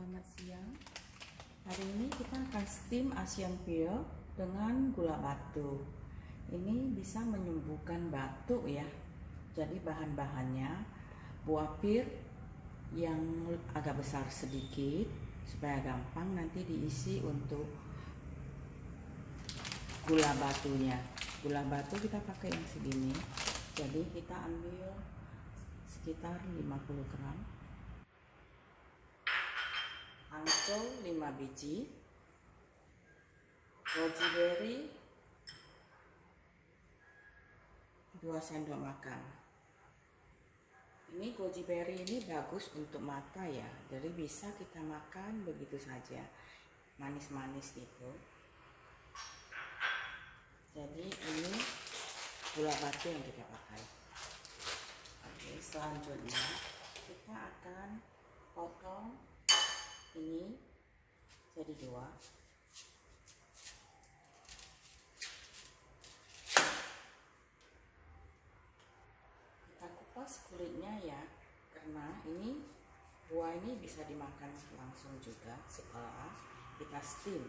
selamat siang. Hari ini kita akan steam Asian Peel dengan gula batu. Ini bisa menyembuhkan batuk ya. Jadi bahan-bahannya buah pir yang agak besar sedikit supaya gampang nanti diisi untuk gula batunya. Gula batu kita pakai yang segini. Jadi kita ambil sekitar 50 gram. Ancol 5 biji, goji berry 2 sendok makan. Ini goji berry ini bagus untuk mata ya, jadi bisa kita makan begitu saja, manis-manis gitu. Jadi ini gula batu yang kita pakai. Oke, selanjutnya kita akan potong ini jadi 2. Kita kupas kulitnya ya, karena ini buah ini bisa dimakan langsung juga setelah kita steam.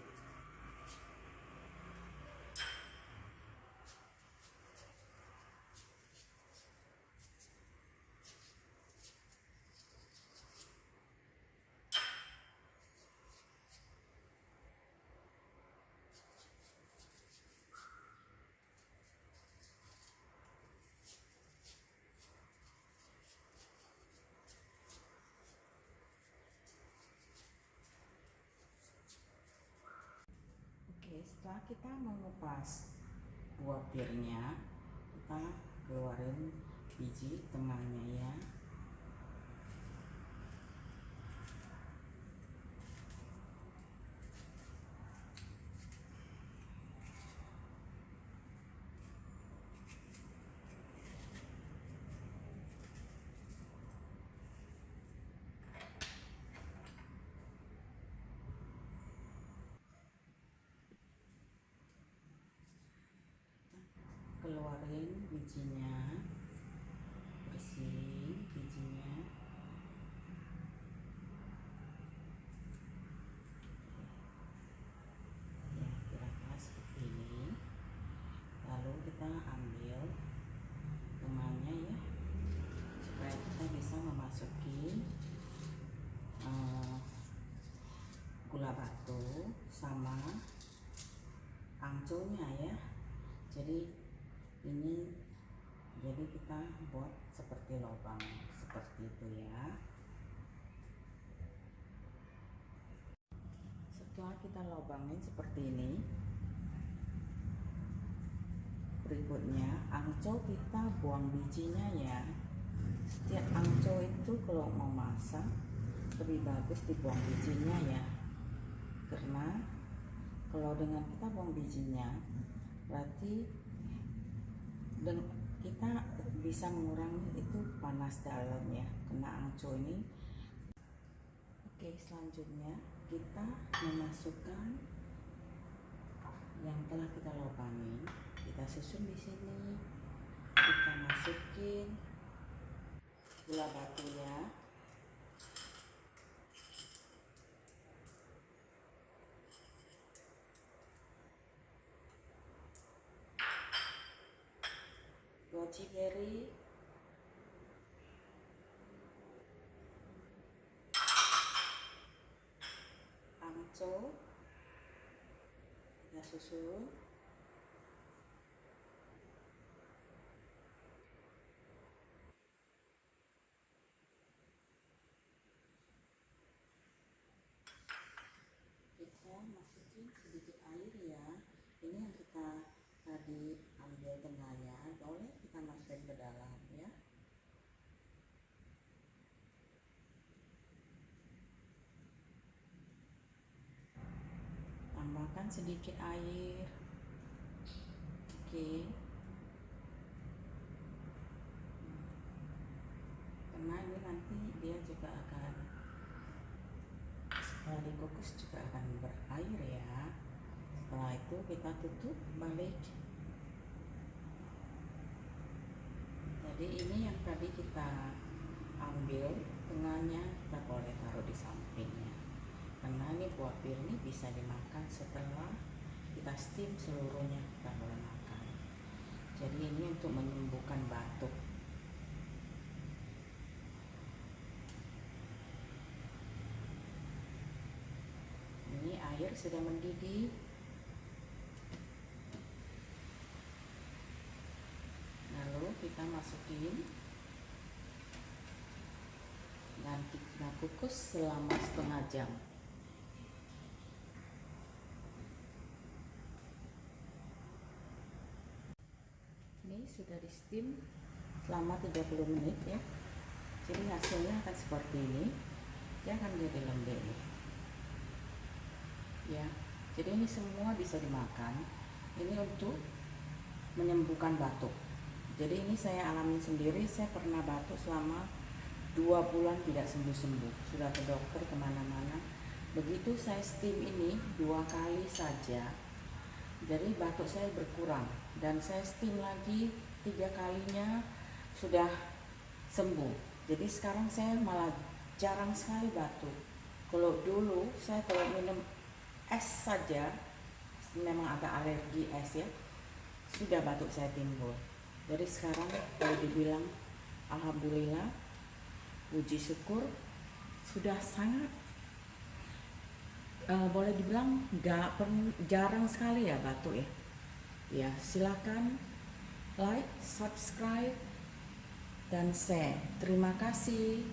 Setelah kita mengupas buah pirnya, kita keluarin biji tengahnya ya. Keluarin bijinya, bersihin bijinya. Ya, kira-kira seperti ini. Lalu kita ambil tengahnya ya, supaya kita bisa memasuki gula batu sama angculnya ya. Jadi ini jadi kita buat seperti lubang seperti itu ya. Setelah kita lubangin seperti ini, berikutnya angco kita buang bijinya ya. Setiap angco itu kalau mau masak lebih bagus dibuang bijinya ya, karena kalau dengan kita buang bijinya berarti dan kita bisa mengurangi itu panas dalam ya, kena angco ini. Oke, selanjutnya kita memasukkan yang telah kita lubangin, kita susun di sini. Kita masukin gula batunya, goji berry, angco, kita susun. Kita masukin sedikit air ya. Ini yang kita tadi ambil tengahnya, boleh kita masukin ke dalam ya. Tambahkan sedikit air. Oke. Karena ini nanti dia juga akan, setelah dikukus juga akan berair ya. Setelah itu kita tutup balik. Jadi ini yang tadi kita ambil tengahnya, kita boleh taruh di sampingnya. karena ini buah pir ini bisa dimakan setelah kita steam seluruhnya, kita boleh makan. Jadi ini untuk menyembuhkan batuk. Ini air sudah mendidih. Lalu kita masukin dan kita kukus selama setengah jam. Ini sudah di steam selama 30 menit ya. Jadi hasilnya akan seperti ini. Dia akan jadi lembek nih. Ya. Jadi ini semua bisa dimakan. Ini untuk menyembuhkan batuk. Jadi ini saya alami sendiri. Saya pernah batuk selama 2 bulan tidak sembuh-sembuh. Sudah ke dokter kemana-mana. Begitu saya steam ini 2 kali saja, jadi batuk saya berkurang, dan saya steam lagi 3 kalinya sudah sembuh. Jadi sekarang saya malah jarang sekali batuk. Kalau dulu saya kalau minum es saja, memang agak alergi es ya, sudah batuk saya timbul. Jadi sekarang kalau dibilang alhamdulillah, puji syukur, sudah sangat boleh dibilang jarang sekali ya batuk ya. Ya, silakan like, subscribe, dan share. Terima kasih.